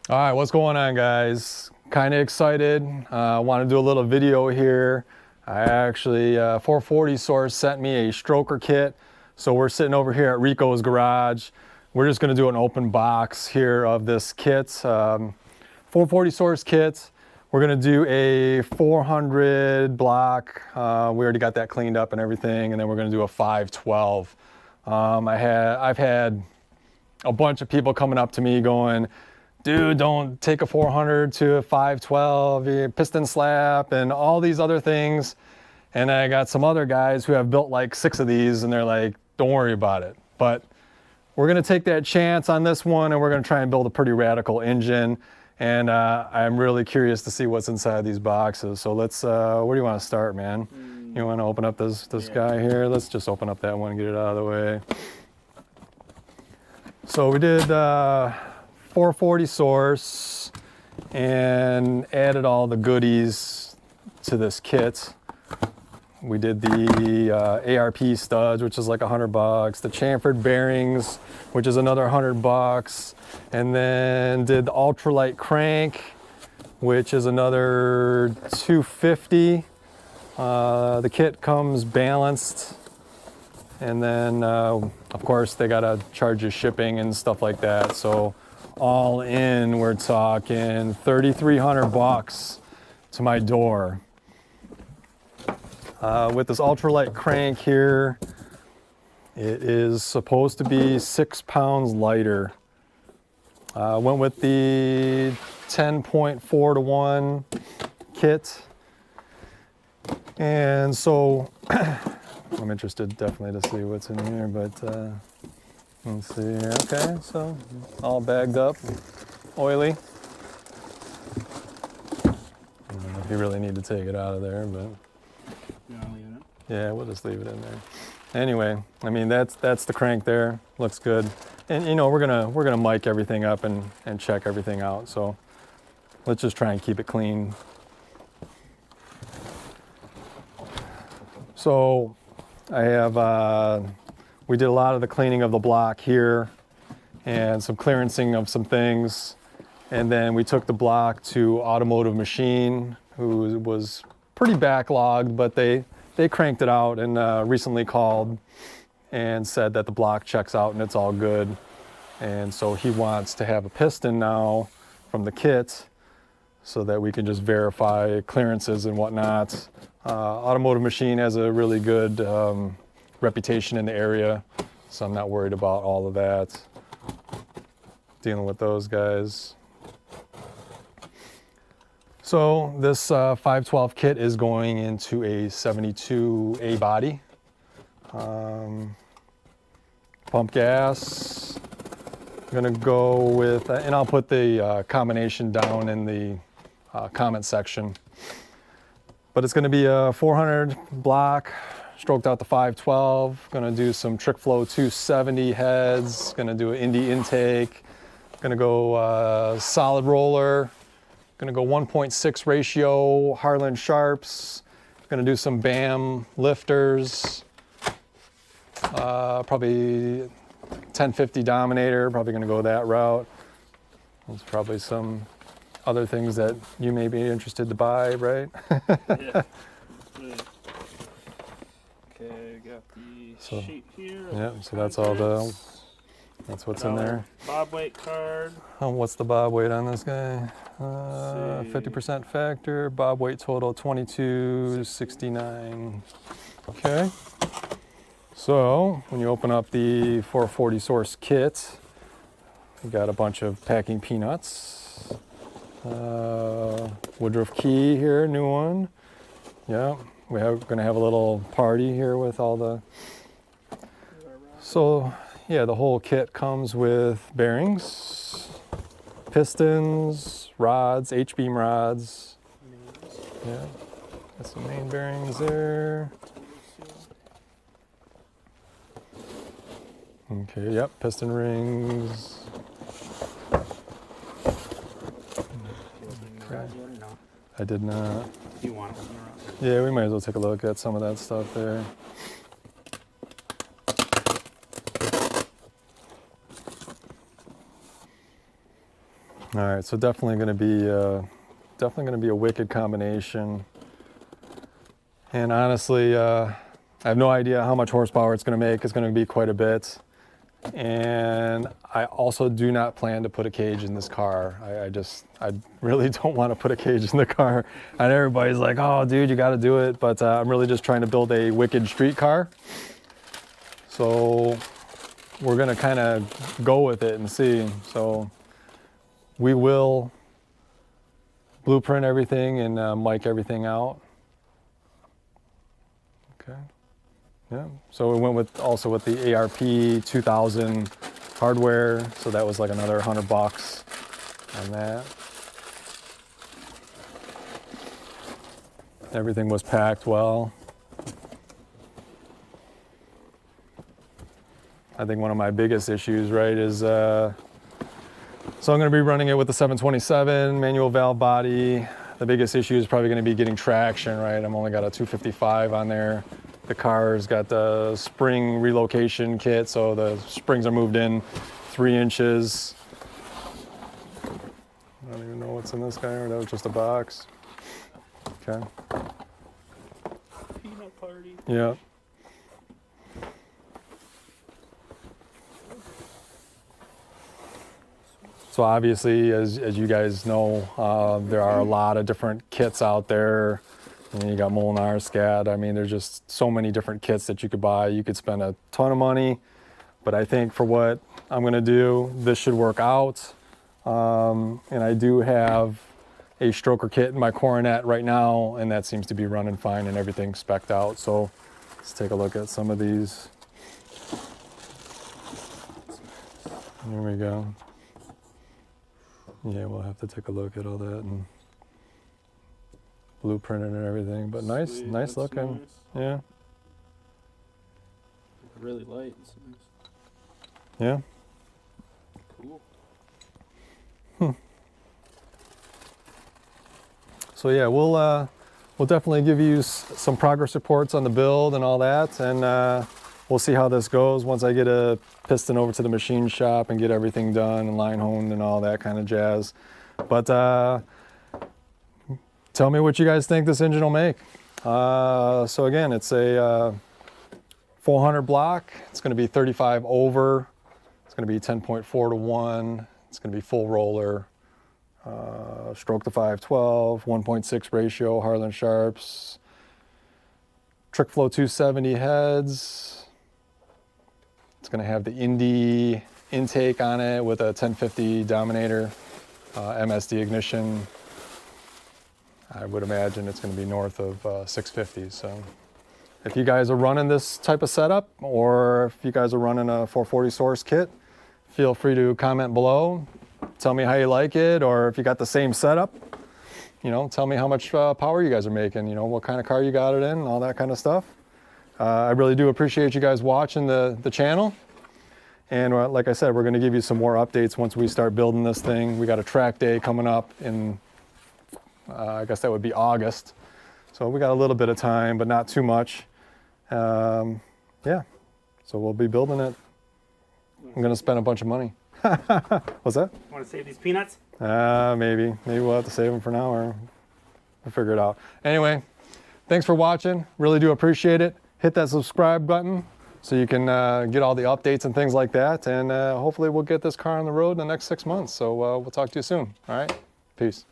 All right, what's going on, guys? Kind of excited. I want to do a little video here. I actually, 440 Source sent me a stroker kit. So we're sitting over here at Rico's garage. We're just going to do an open box here of this kit. 440 Source kit. We're going to do a 400 block. We already got that cleaned up and everything. And then we're going to do a 512. I've had a bunch of people coming up to me going, dude, don't take a 400 to a 512, piston slap, and all these other things. And I got some other guys who have built like 6 of these, and they're like, don't worry about it. But we're gonna take that chance on this one, and we're gonna try and build a pretty radical engine. And I'm really curious to see what's inside these boxes. So let's, where do you wanna start, man? You wanna open up this guy here? Let's just open up that one and get it out of the way. So we did 440 Source and added all the goodies to this kit. We did the ARP studs, which is like $100, the chamfered bearings, which is another $100, and then did the ultralight crank, which is another $250. The kit comes balanced, and then of course they gotta charge you shipping and stuff like that. So all in, we're talking $3,300 to my door. With this ultralight crank here, it is supposed to be 6 pounds lighter. Went with the 10.4 to 1 kit. And so I'm interested definitely to see what's in here, but let's see here. Okay, so all bagged up, oily. I don't know if you really need to take it out of there, but yeah, we'll just leave it in there. Anyway, I mean that's the crank there. Looks good, and you know we're gonna mic everything up and check everything out. So let's just try and keep it clean. So I have. We did a lot of the cleaning of the block here and some clearancing of some things. And then we took the block to Automotive Machine, who was pretty backlogged, but they cranked it out and recently called and said that the block checks out and it's all good. And so he wants to have a piston now from the kit so that we can just verify clearances and whatnot. Automotive Machine has a really good reputation in the area, so I'm not worried about all of that. Dealing with those guys. So this 512 kit is going into a 72A body. Pump gas. I'm gonna go with, and I'll put the combination down in the comment section. But it's gonna be a 400 block. Stroked out the 512, gonna do some trick flow 270 heads, gonna do an Indy intake, gonna go solid roller, gonna go 1.6 ratio Harland Sharps, gonna do some BAM lifters, probably 1050 Dominator, probably gonna go that route. There's probably some other things that you may be interested to buy, right? Yeah. Okay, got the sheet here. Yeah, so that's what's in there. Bob weight card. What's the bob weight on this guy? 50% factor, bob weight total 2269. Okay. So when you open up the 440 Source kit, you got a bunch of packing peanuts. Woodruff key here, new one. Yeah. We're gonna have a little party here with all the, so yeah, the whole kit comes with bearings, pistons, rods, H-beam rods. Yeah, got some main bearings there. Okay, yep, piston rings. Okay. I did not. You want it? Yeah, we might as well take a look at some of that stuff there. All right, so definitely going to be a wicked combination. And honestly, I have no idea how much horsepower it's going to make. It's going to be quite a bit. And I also do not plan to put a cage in this car. I really don't want to put a cage in the car. And everybody's like, oh, dude, you got to do it. But I'm really just trying to build a wicked street car. So we're going to kind of go with it and see. So we will blueprint everything and mic everything out. Okay. Yeah, so we went also with the ARP 2000 hardware, so that was like another $100 on that. Everything was packed well. I think one of my biggest issues, right, is so I'm going to be running it with the 727 manual valve body. The biggest issue is probably going to be getting traction, right? I'm only got a 255 on there. The car's got the spring relocation kit, so the springs are moved in 3 inches. I don't even know what's in this guy, or that was just a box. Okay. Peanut party. Yeah. So obviously, as you guys know, there are a lot of different kits out there. And you got Molnar, Scat. I mean, there's just so many different kits that you could buy. You could spend a ton of money, but I think for what I'm gonna do, this should work out. And I do have a stroker kit in my Coronet right now, and that seems to be running fine and everything's spec'd out. So let's take a look at some of these. Here we go. Yeah, we'll have to take a look at all that and blueprinted and everything, but nice, Sweet, nice looking. nice. Yeah, Really light. It's nice. yeah. Cool. So yeah, we'll definitely give you some progress reports on the build and all that, and we'll see how this goes once I get a piston over to the machine shop and get everything done and line honed and all that kind of jazz. But tell me what you guys think this engine will make. So again, it's a 400 block. It's going to be 35 over. It's going to be 10.4 to 1. It's going to be full roller. Stroke to 512, 1.6 ratio, Harland Sharps. Trick Flow 270 heads. It's going to have the Indy intake on it with a 1050 Dominator MSD ignition. I would imagine it's going to be north of 650. So if you guys are running this type of setup, or if you guys are running a 440 source kit, feel free to comment below. Tell me how you like it, or if you got the same setup, you know, tell me how much power you guys are making, you know, what kind of car you got it in, all that kind of stuff. I really do appreciate you guys watching the channel. And like I said, we're going to give you some more updates once we start building this thing. We got a track day coming up in, I guess that would be August. So we got a little bit of time, but not too much. Yeah, so we'll be building it. I'm going to spend a bunch of money. What's that? Want to save these peanuts? Maybe we'll have to save them for now, or we'll figure it out. Anyway, thanks for watching. Really do appreciate it. Hit that subscribe button so you can get all the updates and things like that. And hopefully we'll get this car on the road in the next 6 months. So we'll talk to you soon. All right, peace.